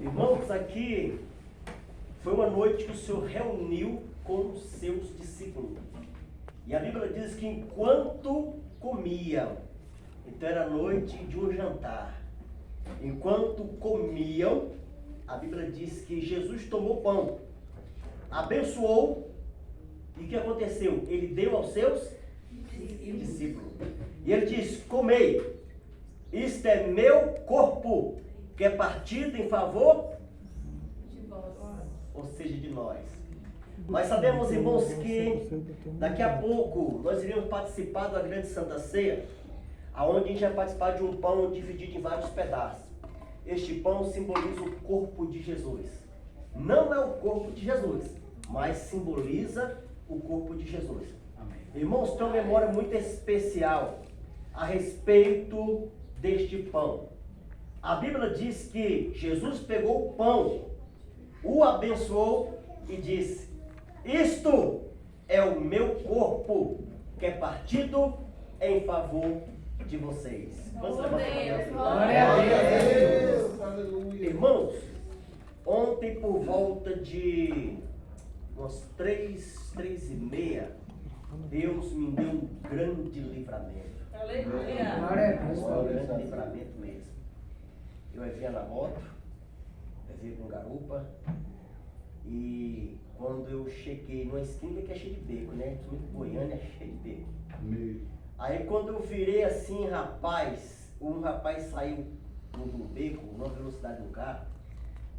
Irmãos, aqui foi uma noite que o Senhor reuniu com os seus discípulos. E a Bíblia diz que enquanto comiam, então era noite de um jantar. Enquanto comiam, a Bíblia diz que Jesus tomou pão, abençoou, e o que aconteceu? Ele deu aos seus discípulos. E ele diz: comei, isto é meu corpo, que é partido em favor de vós, ou seja, de nós. Nós sabemos, irmãos, que daqui a pouco nós iremos participar da grande Santa Ceia, aonde a gente vai participar de um pão dividido em vários pedaços. Este pão simboliza o corpo de Jesus. Não é o corpo de Jesus, mas simboliza o corpo de Jesus. Amém. Irmãos, tem uma memória muito especial a respeito deste pão. A Bíblia diz que Jesus pegou o pão, o abençoou e disse: isto é o meu corpo, que é partido em favor de vocês. Vamos levantar a mão. Glória a Deus. Aleluia. Irmãos, ontem por volta de umas 3h30, Deus me deu um grande livramento. Aleluia. Um grande livramento mesmo. Eu vinha na moto, eu vinha com garupa, e quando eu cheguei numa esquina que é cheia de beco, né? Principalmente Goiânia é cheio de beco. Aí quando eu virei assim, um rapaz saiu do beco, numa velocidade do carro,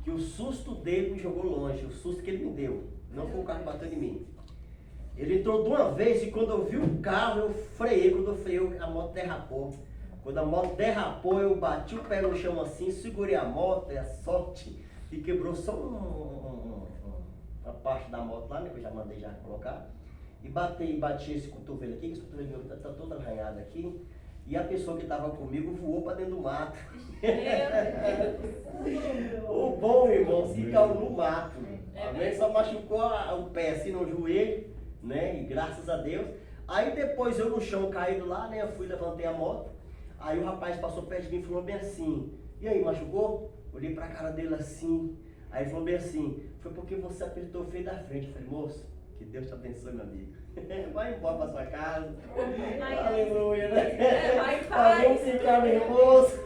que o susto dele me jogou longe, o susto que ele me deu. Não foi o carro batendo em mim. Ele entrou de uma vez e quando eu vi o carro, eu freiei. Quando eu freiei, a moto derrapou. Quando a moto derrapou, eu bati o pé no chão assim, segurei a moto, e a sorte, e quebrou só uma parte da moto lá, né, que eu já mandei já colocar. E bati esse cotovelo aqui, que esse cotovelo meu tá todo arranhado aqui. E a pessoa que estava comigo voou para dentro do mato. O bom, irmão, se caiu no mato. Amém? Só machucou o pé assim no joelho, né? E graças a Deus. Aí depois eu no chão caído lá, né? Eu fui, levantei a moto. Aí o rapaz passou perto de mim e falou bem assim: e aí, machucou? Olhei pra cara dele assim. Aí ele falou bem assim: foi porque você apertou o freio da frente. Eu falei: moço, que Deus te abençoe, meu amigo. Vai embora pra sua casa. Aleluia, né? Vamos ficar nervosos.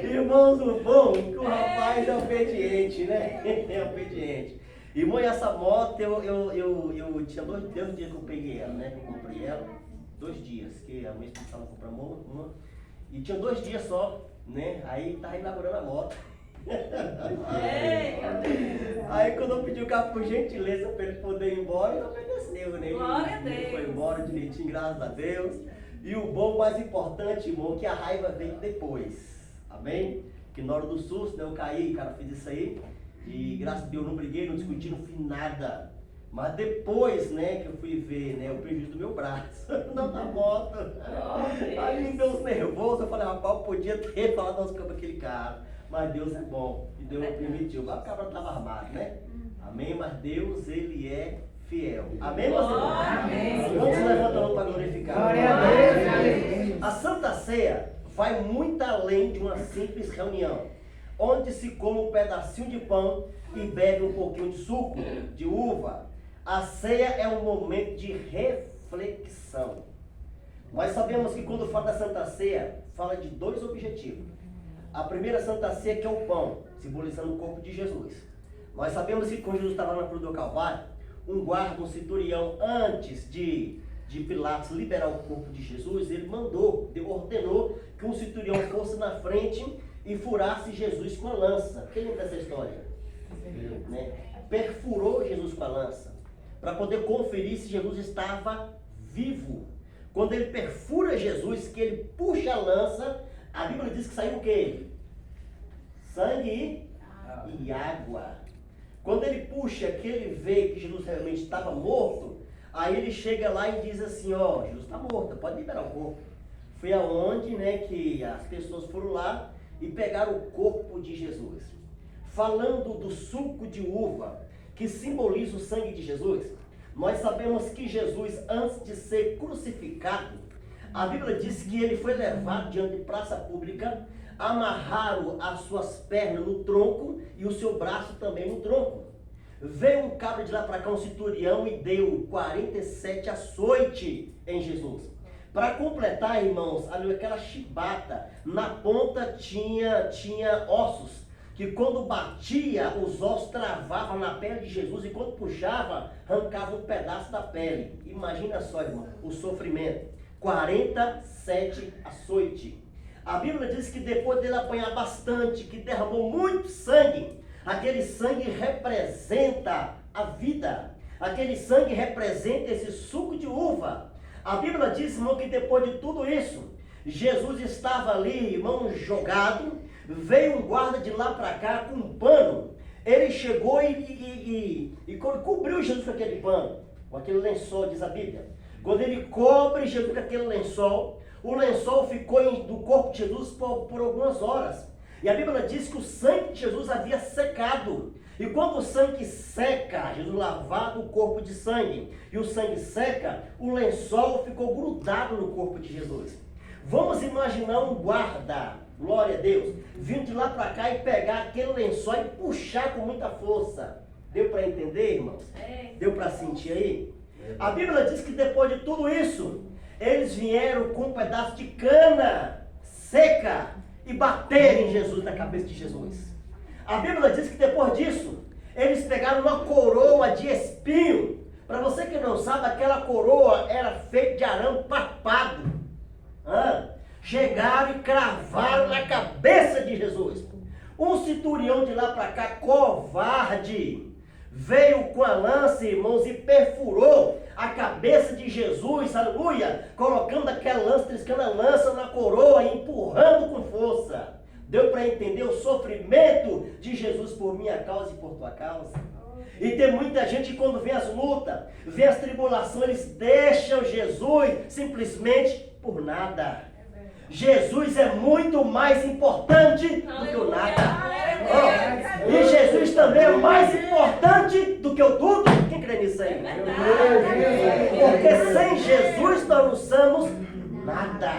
Irmãos, o bom que o rapaz é obediente, né? É obediente. Irmão, e essa moto, eu tinha 2 dias que eu peguei ela, né? Eu comprei ela, 2 dias, que a minha esposa comprou uma, e tinha 2 dias só, né? Aí tava inaugurando a moto. Aí quando eu pedi o carro por gentileza para ele poder ir embora, ele obedeceu, né? Ele foi embora direitinho, graças a Deus. E o bom, mais importante, irmão, que a raiva veio depois. Amém? Que na hora do susto, né, eu caí, cara, fiz isso aí. E graças a Deus não briguei, não discuti, não fiz nada. Mas depois, né, que eu fui ver, né, o prejuízo do meu braço, não da moto. Aí me deu uns nervosos, eu falei: rapaz, eu podia ter falado aos cabos aquele cara. Mas Deus é bom, e Deus permitiu. Mas o cabra estava armado, né? Amém? Mas Deus, Ele é fiel. Amém, meus irmãos? Amém. Vamos levantar a mão para glorificar. Glória a Deus. A Santa Ceia vai muito além de uma simples reunião, onde se come um pedacinho de pão e bebe um pouquinho de suco de uva. A ceia é um momento de reflexão. Nós sabemos que quando fala da Santa Ceia, fala de 2 objetivos. A primeira Santa Ceia, que é o pão, simbolizando o corpo de Jesus. Nós sabemos que quando Jesus estava na cruz do Calvário, um guarda, um centurião, antes de Pilatos liberar o corpo de Jesus, ele ordenou que um centurião fosse na frente e furasse Jesus com a lança. Quem lembra dessa história? Né? Perfurou Jesus com a lança, para poder conferir se Jesus estava vivo. Quando ele perfura Jesus, que ele puxa a lança, a Bíblia diz que saiu o quê? Sangue e água. Quando ele puxa, que ele vê que Jesus realmente estava morto, aí ele chega lá e diz assim: ó, Jesus está morto, pode liberar o corpo. Foi aonde, né, que as pessoas foram lá e pegaram o corpo de Jesus. Falando do suco de uva, que simboliza o sangue de Jesus, nós sabemos que Jesus, antes de ser crucificado, a Bíblia diz que ele foi levado diante de praça pública, amarraram as suas pernas no tronco e o seu braço também no tronco. Veio um cabra de lá para cá, um centurião, e deu 47 açoites em Jesus. Para completar, irmãos, ali aquela chibata, na ponta tinha ossos, que quando batia, os ossos travavam na pele de Jesus, e quando puxava, arrancava um pedaço da pele. Imagina só, irmão, o sofrimento. 47 açoites. A Bíblia diz que depois dele apanhar bastante, que derramou muito sangue, aquele sangue representa a vida. Aquele sangue representa esse suco de uva. A Bíblia diz, irmão, que depois de tudo isso, Jesus estava ali, irmão, jogado. Veio um guarda de lá para cá com um pano. Ele chegou e cobriu Jesus com aquele pano, com aquele lençol, diz a Bíblia. Quando ele cobre Jesus com aquele lençol, o lençol ficou do corpo de Jesus por algumas horas. E a Bíblia diz que o sangue de Jesus havia secado. E quando o sangue seca, Jesus lavado o corpo de sangue, e o sangue seca, o lençol ficou grudado no corpo de Jesus. Vamos imaginar um guarda, glória a Deus, vindo de lá para cá e pegar aquele lençol e puxar com muita força. Deu para entender, irmãos? Deu para sentir aí? A Bíblia diz que depois de tudo isso, eles vieram com um pedaço de cana seca e bateram em Jesus, na cabeça de Jesus. A Bíblia diz que depois disso, eles pegaram uma coroa de espinho. Para você que não sabe, aquela coroa era feita de arame papado. Chegaram e cravaram na cabeça de Jesus. Um centurião de lá para cá, covarde, veio com a lança, irmãos, e perfurou a cabeça de Jesus, aleluia, colocando aquela lança, triscando a lança na coroa e empurrando com força. Deu para entender o sofrimento de Jesus por minha causa e por tua causa? E tem muita gente que quando vê as lutas, vê as tribulações, eles deixam Jesus simplesmente por nada. Jesus é muito mais importante do que o nada. E Jesus também é mais importante do que o tudo. Quem crê nisso aí? Porque sem Jesus nós não somos nada.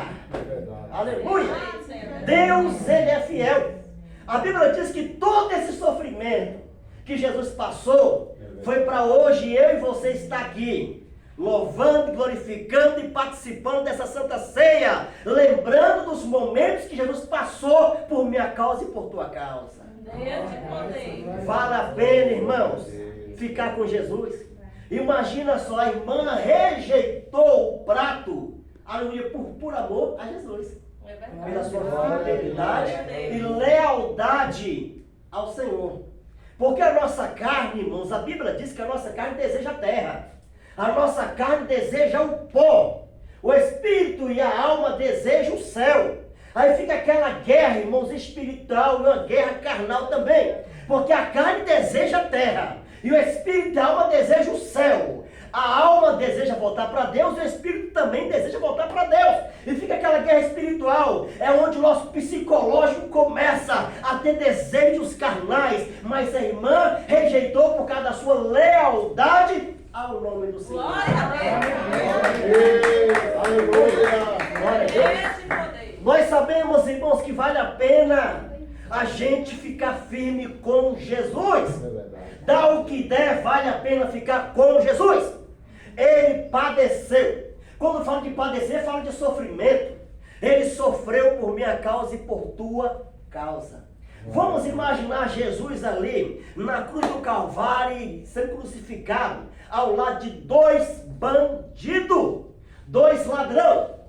Aleluia. Deus, Ele é fiel. A Bíblia diz que todo esse sofrimento que Jesus passou foi para hoje eu e você estar aqui, louvando, glorificando e participando dessa santa ceia, lembrando dos momentos que Jesus passou por minha causa e por tua causa. Vale a pena, irmãos, ficar com Jesus. Imagina só, a irmã rejeitou o prato, aleluia, por amor a Jesus, pela sua fidelidade e lealdade ao Senhor. Porque a nossa carne, irmãos, a Bíblia diz que a nossa carne deseja a terra. A nossa carne deseja o pó. O espírito e a alma desejam o céu. Aí fica aquela guerra, irmãos, espiritual e uma guerra carnal também. Porque a carne deseja a terra. E o espírito e a alma desejam o céu. A alma deseja voltar para Deus e o espírito também deseja voltar para Deus. E fica aquela guerra espiritual. É onde o nosso psicológico começa a ter desejos carnais. Mas a irmã rejeitou por causa da sua lealdade ao nome do Senhor. Glória a Deus. Aleluia. Glória a Deus. Nós sabemos, irmãos, que vale a pena a gente ficar firme com Jesus. Dá o que der, vale a pena ficar com Jesus. Ele padeceu. Quando fala de padecer, fala de sofrimento. Ele sofreu por minha causa e por tua causa. Vamos imaginar Jesus ali na cruz do Calvário sendo crucificado ao lado de dois bandidos, dois ladrão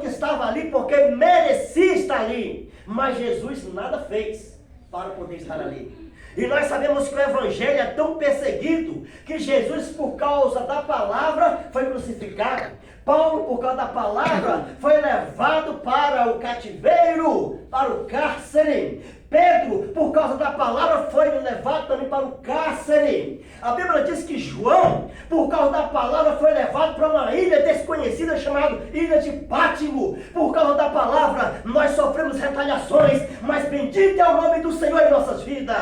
que estavam ali porque merecia estar ali, mas Jesus nada fez para poder estar ali. E nós sabemos que o evangelho é tão perseguido que Jesus, por causa da palavra, foi crucificado. Paulo, por causa da palavra, foi levado para o cativeiro, para o cárcere. Pedro, por causa da palavra, foi levado também para o cárcere. A Bíblia diz que João, por causa da palavra, foi levado para uma ilha desconhecida chamada Ilha de Pátimo. Por causa da palavra, nós sofremos retaliações, mas bendito é o nome do Senhor em nossas vidas.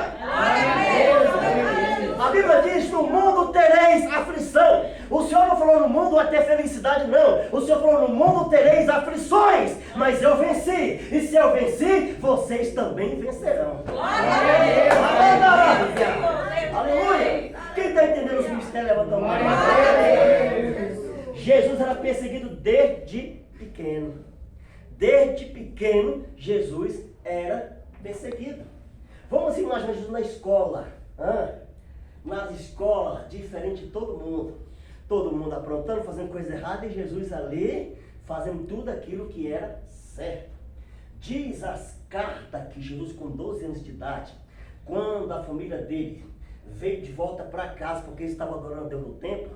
A Bíblia diz: no mundo tereis aflição. O Senhor não falou no mundo vai ter felicidade, não. O Senhor falou no mundo tereis aflições, mas eu venci. E se eu venci, vocês também vencerão. Aleluia! Quem está entendendo os mistérios, levanta a mão. Jesus era perseguido desde pequeno. Desde pequeno, Jesus era perseguido. Vamos imaginar Jesus na escola. Nas escolas, diferente de todo mundo. Todo mundo aprontando, fazendo coisa errada, e Jesus ali, fazendo tudo aquilo que era certo. Diz as cartas que Jesus, com 12 anos de idade, quando a família dele veio de volta para casa, porque ele estava adorando a Deus no templo,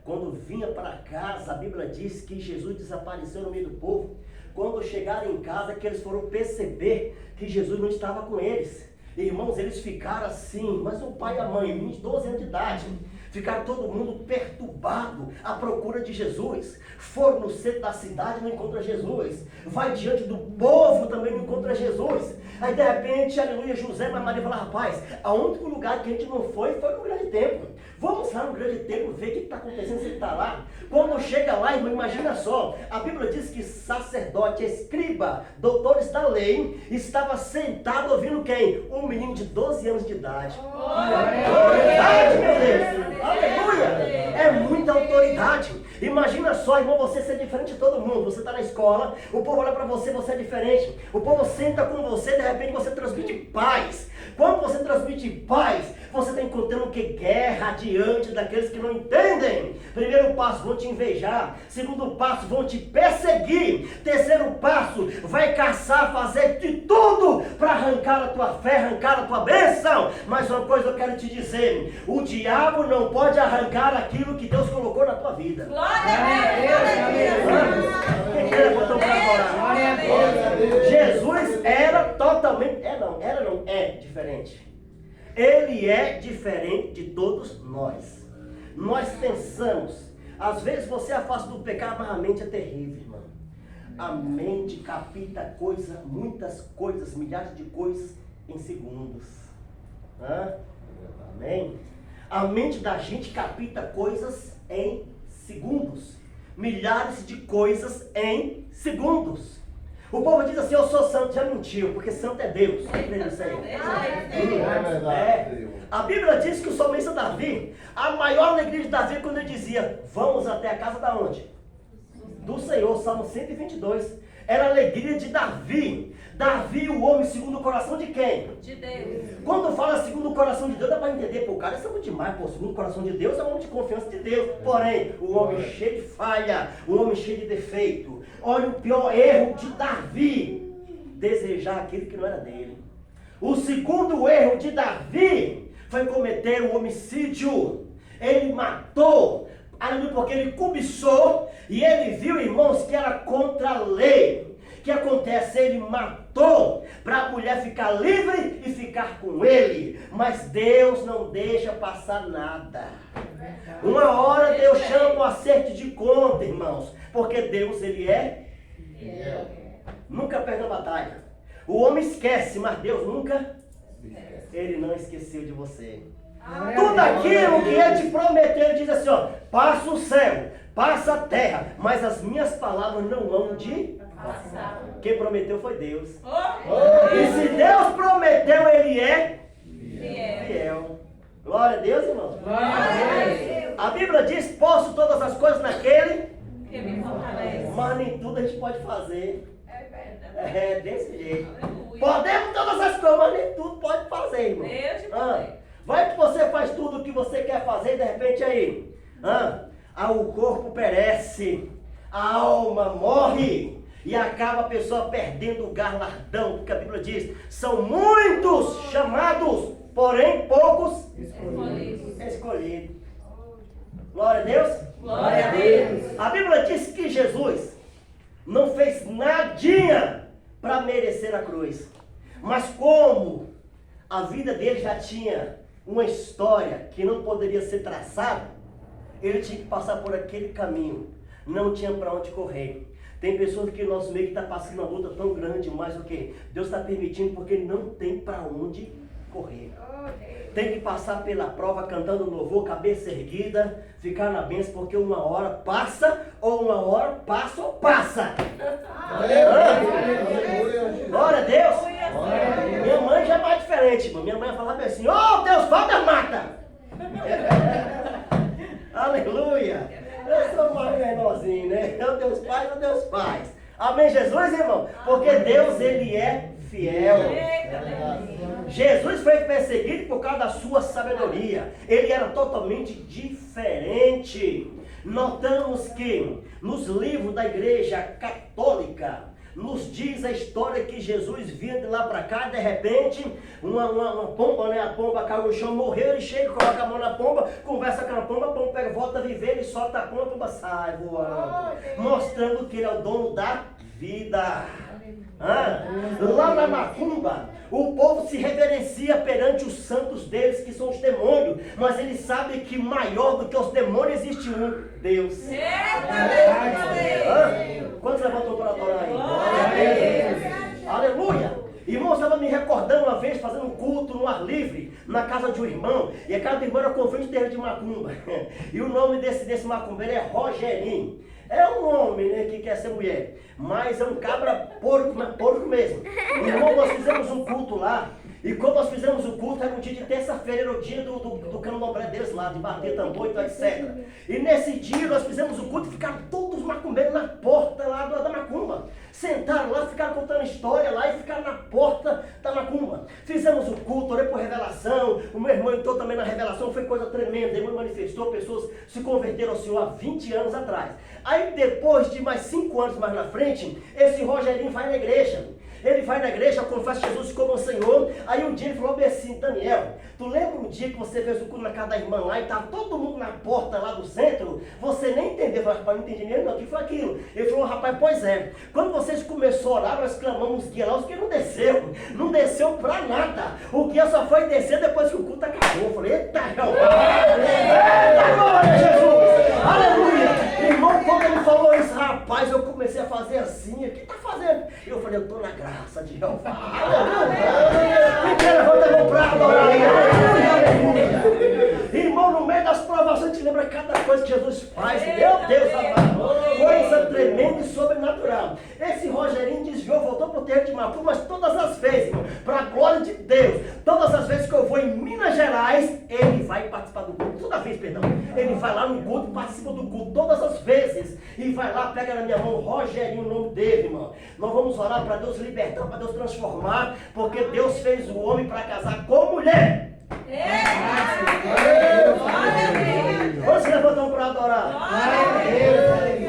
quando vinha para casa, a Bíblia diz que Jesus desapareceu no meio do povo. Quando chegaram em casa, que eles foram perceber que Jesus não estava com eles. Irmãos, eles ficaram assim, mas o pai e a mãe, 12 anos de idade, ficaram todo mundo perturbado à procura de Jesus. Foram no centro da cidade, não encontra Jesus. Vai diante do povo, também não encontra Jesus. Aí de repente, aleluia, José e Maria falaram, rapaz, o único lugar que a gente não foi no grande templo. Vamos lá no grande templo, ver o que está acontecendo, se ele está lá. Quando chega lá, irmão, imagina só, a Bíblia diz que sacerdote, escriba, doutores da lei, estava sentado ouvindo quem? Um menino de 12 anos de idade. Autoridade, meu Deus! Aleluia! É muita autoridade. Imagina só, irmão, você ser diferente de todo mundo. Você está na escola, o povo olha para você, você é diferente. O povo senta com você, de repente você transmite paz. Quando você transmite paz, você está encontrando o que? Guerra diante daqueles que não entendem. Primeiro passo, vão te invejar. Segundo passo, vão te perseguir. Terceiro passo, vai caçar, fazer de tudo para arrancar a tua fé, arrancar a tua bênção. Mas uma coisa eu quero te dizer, o diabo não pode arrancar aquilo que Deus colocou na tua vida. Glória a Deus! Jesus era totalmente, é diferente. Ele é diferente de todos nós. Nós pensamos, às vezes você afasta do pecado, mas a mente é terrível, irmão. A mente capta muitas coisas, milhares de coisas em segundos. Amém? A mente da gente capta coisas em segundos. Milhares de coisas em segundos. O povo diz assim, eu sou santo, já mentiu, porque santo é Deus. A Bíblia diz que o salmista Davi, a maior alegria de Davi é quando ele dizia, vamos até a casa da onde? Do Senhor, Salmo 122. Era a alegria de Davi. Davi, o homem segundo o coração de quem? De Deus. Quando fala segundo o coração de Deus, dá para entender, pô, o cara é santo demais, pô, segundo o coração de Deus é um homem de confiança de Deus. Porém, o homem cheio de falha, o homem cheio de defeito. Olha o pior erro de Davi, desejar aquilo que não era dele. O segundo erro de Davi foi cometer o homicídio. Ele matou, porque ele cobiçou e ele viu, irmãos, que era contra a lei. O que acontece? Ele matou para a mulher ficar livre e ficar com ele. Mas Deus não deixa passar nada. Uma hora Deus chama um acerto de conta, irmãos. Porque Deus, ele é fiel. Nunca perde a batalha. O homem esquece, mas Deus nunca. Ele não esqueceu de você. Tudo aquilo que ele te prometeu, ele diz assim, ó, passa o céu, passa a terra, mas as minhas palavras não vão de passar. Quem prometeu foi Deus. E se Deus prometeu, ele é fiel. Glória a Deus, irmão. A Bíblia diz, posso todas as coisas naquele que me fortalece. Mas nem tudo a gente pode fazer. É desse jeito. Podemos todas as coisas, mas nem tudo pode fazer, irmão. Vai que você faz tudo o que você quer fazer e de repente aí, o corpo perece, a alma morre e acaba a pessoa perdendo o galardão, porque a Bíblia diz, são muitos chamados, porém poucos escolhidos. Glória a Deus. Glória a Deus. A Bíblia diz que Jesus não fez nadinha para merecer a cruz, mas como a vida dele já tinha uma história que não poderia ser traçada, ele tinha que passar por aquele caminho, não tinha para onde correr. Tem pessoas que no nosso meio que está passando uma luta tão grande, mas o que? Deus está permitindo porque não tem para onde correr. Tem que passar pela prova cantando louvor, cabeça erguida, ficar na bênção, porque uma hora passa, ou uma hora passa ou passa. Glória a Deus. Minha mãe já é mais diferente, irmão. Minha mãe falava assim, oh, Deus, Deus mata. Aleluia. Eu sou mais menorzinho, né? Meu Deus Pai, meu Deus Pai. Amém, Jesus, irmão? Porque Deus, Ele é fiel. Jesus foi perseguido por causa da sua sabedoria. Ele era totalmente diferente. Notamos que nos livros da igreja católica, nos diz a história que Jesus vinha de lá para cá, de repente, uma pomba, né? A pomba caiu no chão, morreu, ele chega, coloca a mão na pomba, conversa com a pomba pega, volta a viver, ele solta a pomba sai voando, mostrando que ele é o dono da vida. Lá na macumba, o povo se reverencia perante os santos deles, que são os demônios, mas eles sabem que maior do que os demônios existe um Deus. Quantos levantou para adorar aí? Aleluia! Irmão, eu estava me recordando uma vez fazendo um culto no ar livre, na casa de um irmão, e a casa do irmão era convento dele de macumba. E o nome desse macumbeiro é Rogerinho. É um homem, né, que quer ser mulher, mas é um cabra porco, mas porco mesmo. Irmão, nós fizemos um culto lá, e quando nós fizemos o culto, era um dia de terça-feira, era o dia do candomblé deles lá, de bater tambor e etc. E nesse dia nós fizemos o culto e ficaram todos os macumbeiros na porta lá da macumba. Sentaram lá, ficaram contando história lá e ficaram na porta da macumba. Fizemos o culto, orei por revelação, o meu irmão entrou também na revelação, foi coisa tremenda. Ele manifestou, pessoas se converteram ao Senhor há 20 anos atrás. Aí depois de mais 5 anos mais na frente, esse Rogerinho vai na igreja. Ele vai na igreja, confessa Jesus como o Senhor. Aí um dia ele falou assim, Daniel, tu lembra um dia que você fez o culto na casa da irmã lá e estava todo mundo na porta lá do centro? Você nem entendeu. Eu falei, rapaz, não entendi nem não, o que foi aquilo? Ele falou, rapaz, pois é, quando vocês começaram a orar, nós clamamos guia lá, os guias não desceu pra nada. O guia só foi descer depois que o culto acabou. Eu falei, eita, glória a Jesus, aleluia. Irmão, quando ele falou isso, rapaz, eu comecei a fazer assim, o que tá fazendo? Eu falei, eu tô na graça de Jeová. Quem quer levanta a mão pra adorar? Irmão, no meio das provações, te lembra cada coisa que Jesus faz. Meu Deus, amado. Coisa tremenda e sobrenatural. Esse Rogerinho desviou, voltou pro terreiro de Mapu, mas todas as vezes, para a glória de Deus, todas as vezes que eu vou em Minas Gerais, ele vai participar do culto. Toda vez, perdão. Ele vai lá no culto, participa do culto, todas as vezes. E vai lá, pega na minha mão, Rogerinho, o nome dele, irmão. Nós vamos orar para Deus libertar, para Deus transformar, porque Deus fez o homem para casar com mulher. Vamos se levantar para adorar.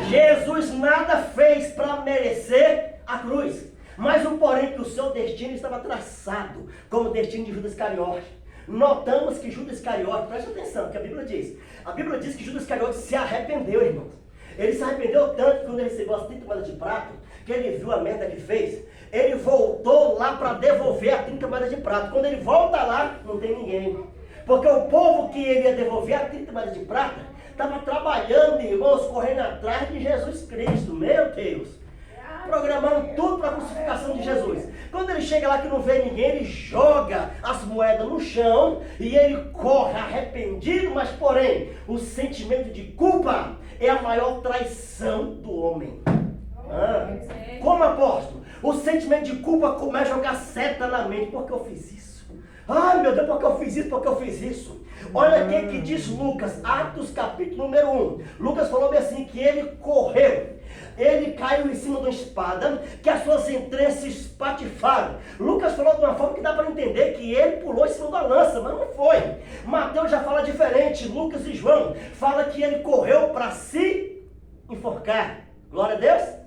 Jesus nada fez para merecer a cruz, mas o porém que o seu destino estava traçado como o destino de Judas Iscariote. Notamos que Judas Iscariote, presta atenção, que a Bíblia diz que Judas Iscariote se arrependeu, irmãos. Ele se arrependeu tanto que quando ele recebeu as 30 moedas de prata, que ele viu a merda que fez, ele voltou lá para devolver as 30 moedas de prata. Quando ele volta lá, não tem ninguém. Porque o povo que ele ia devolver as 30 moedas de prata, estava trabalhando, irmãos, correndo atrás de Jesus Cristo. Meu Deus. Programando tudo para a crucificação de Jesus. Quando ele chega lá que não vê ninguém, ele joga as moedas no chão e ele corre arrependido, mas porém, o sentimento de culpa é a maior traição do homem. Como apóstolo, o sentimento de culpa começa a jogar seta na mente. Por que eu fiz isso? Ai meu Deus, por que eu fiz isso? Por que eu fiz isso? Olha o que diz Lucas, Atos capítulo número 1. Lucas falou bem assim, que ele correu. Ele caiu em cima de uma espada, que as suas entranhas se espatifaram. Lucas falou de uma forma que dá para entender que ele pulou em cima da lança, mas não foi. Mateus já fala diferente, Lucas e João fala que ele correu para se enforcar. Glória a Deus.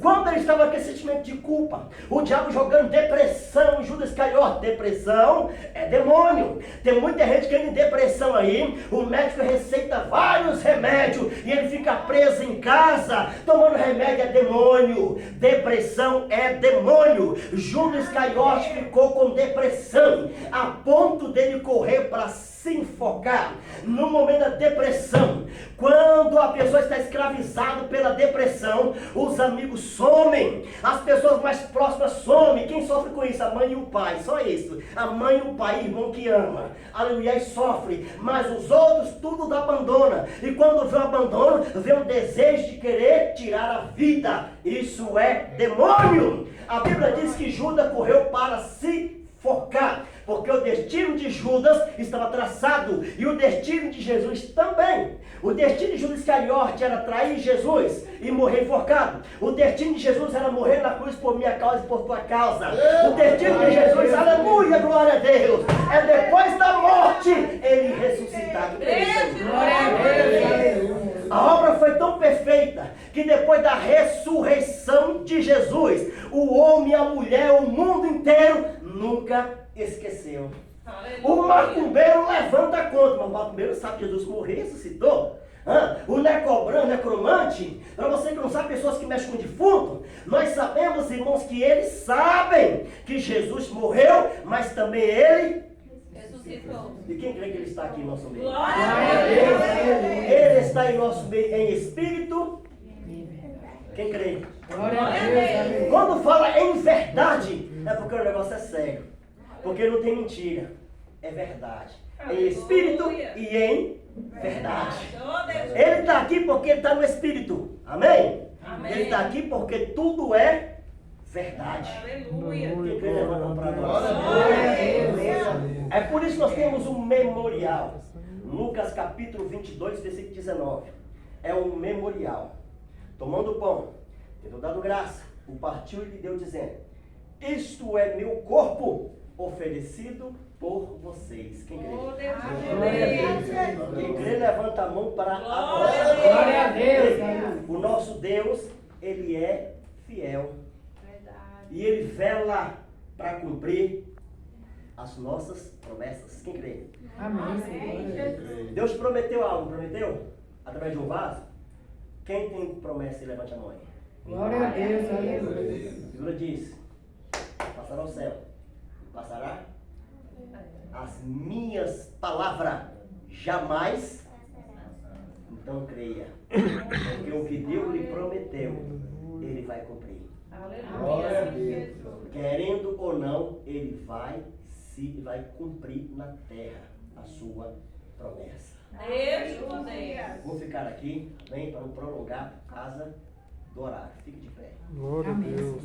Quando ele estava com esse sentimento de culpa, o diabo jogando depressão em Judas Iscariote. Depressão é demônio. Tem muita gente que entra em depressão aí. O médico receita vários remédios e ele fica preso em casa tomando remédio. É demônio. Depressão é demônio. Judas Iscariote ficou com depressão a ponto dele correr para se enfocar no momento da depressão. Quando a pessoa está escravizada pela depressão, os amigos somem, as pessoas mais próximas somem. Quem sofre com isso? A mãe e o pai, só isso. A mãe e o pai, irmão que ama, aleluia, e sofre, mas os outros tudo abandona. E quando vem o abandono, vem o desejo de querer tirar a vida. Isso é demônio. A Bíblia diz que Judas correu para se forcar, porque o destino de Judas estava traçado, e o destino de Jesus também. O destino de Judas Iscariote era trair Jesus e morrer enforcado. O destino de Jesus era morrer na cruz por minha causa e por tua causa. O destino de Jesus, aleluia, glória a Deus, é depois da morte ele ressuscitar. Glória a Deus. A obra foi tão perfeita que depois da ressurreição de Jesus, o homem, a mulher, o mundo inteiro nunca esqueceu. O macumbeiro levanta a conta, mas o macumbeiro sabe que Jesus morreu e ressuscitou. O necromante, para você que não sabe, pessoas que mexem com defunto, nós sabemos, irmãos, que eles sabem que Jesus morreu, mas também ele Ressuscitou. E quem crê que ele está aqui em nosso meio? Glória a Deus. Ele está em nosso meio em espírito. Quem crê? Glória a Deus. Quando fala em verdade, é porque o negócio é sério. Porque não tem mentira. É verdade. Em espírito e em verdade. Ele está aqui porque ele está no espírito. Amém? Amém. Ele está aqui porque tudo é verdade. Aleluia. Quem crê, levanta a mão para nós. Glória a Deus. É por isso que nós temos um memorial. Lucas capítulo 22, versículo 19. É um memorial. Tomando o pão, tendo dado graça, o partiu e lhe deu, dizendo: isto é meu corpo oferecido por vocês. Quem crê? Glória Glória a Deus. Quem crê, levanta a mão para Glória a Deus. Glória a Deus. O nosso Deus, ele é fiel. E ele vela para cumprir as nossas promessas. Quem crê? Amém. Deus prometeu algo, prometeu? Através de um vaso? Quem tem promessa, levante a mão aí. Glória a Deus. A Aleluia. Bíblia diz: passará o céu, passará as minhas palavras, jamais. Então creia, porque o que Deus lhe prometeu, ele vai cumprir. Glória a Deus. Querendo ou não, ele vai cumprir na terra a sua promessa. Deus. Vou ficar aqui, bem, para não prolongar por causa do horário. Fique de pé. Glória a Deus.